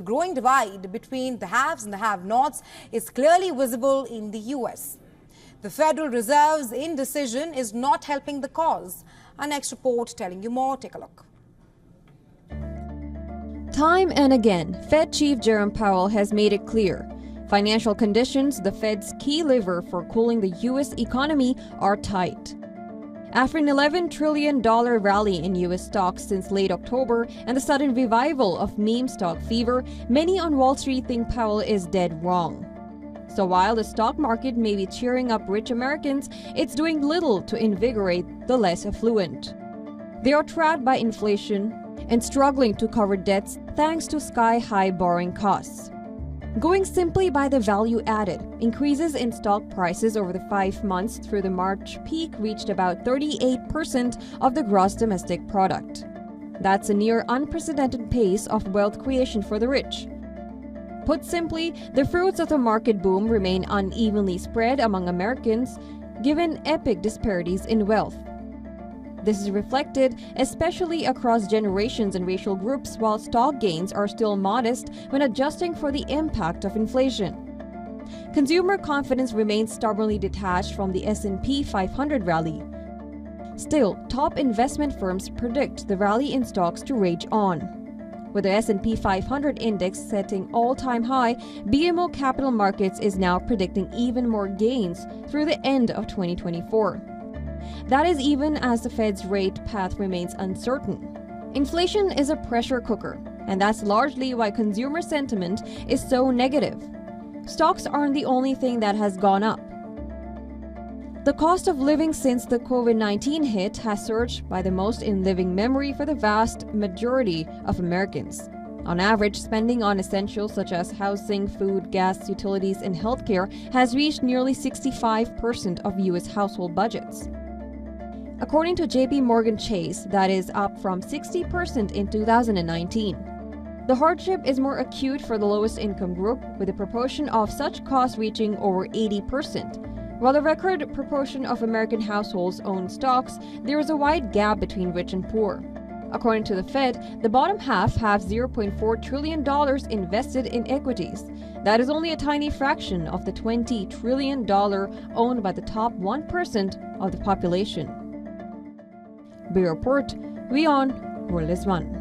growing divide between the haves and the have-nots is clearly visible in the US. The Federal Reserve's indecision is not helping the cause. Our next report telling you more. Take a look. Time and again, Fed Chief Jerome Powell has made it clear. Financial conditions, the Fed's key lever for cooling the U.S. economy, are tight. After an $11 trillion rally in U.S. stocks since late October and the sudden revival of meme stock fever, many on Wall Street think Powell is dead wrong. So while the stock market may be cheering up rich Americans, it's doing little to invigorate the less affluent. They are trapped by inflation and struggling to cover debts thanks to sky-high borrowing costs. Going simply by the value added, increases in stock prices over the 5 months through the March peak reached about 38% of the gross domestic product. That's a near unprecedented pace of wealth creation for the rich. Put simply, the fruits of the market boom remain unevenly spread among Americans, given epic disparities in wealth. This is reflected especially across generations and racial groups, while stock gains are still modest when adjusting for the impact of inflation. Consumer confidence remains stubbornly detached from the S&P 500 rally. Still, top investment firms predict the rally in stocks to rage on. With the S&P 500 index setting all-time high, BMO Capital Markets is now predicting even more gains through the end of 2024. That is even as the Fed's rate path remains uncertain. Inflation is a pressure cooker, and that's largely why consumer sentiment is so negative. Stocks aren't the only thing that has gone up. The cost of living since the COVID-19 hit has surged by the most in living memory for the vast majority of Americans. On average, spending on essentials such as housing, food, gas, utilities, and healthcare has reached nearly 65% of U.S. household budgets. According to J.P. Morgan Chase, that is up from 60% in 2019. The hardship is more acute for the lowest income group, with a proportion of such costs reaching over 80%. While the record proportion of American households own stocks, there is a wide gap between rich and poor. According to the Fed, the bottom half have $0.4 trillion invested in equities. That is only a tiny fraction of the $20 trillion owned by the top 1% of the population. Bureau Report, WION, World is One.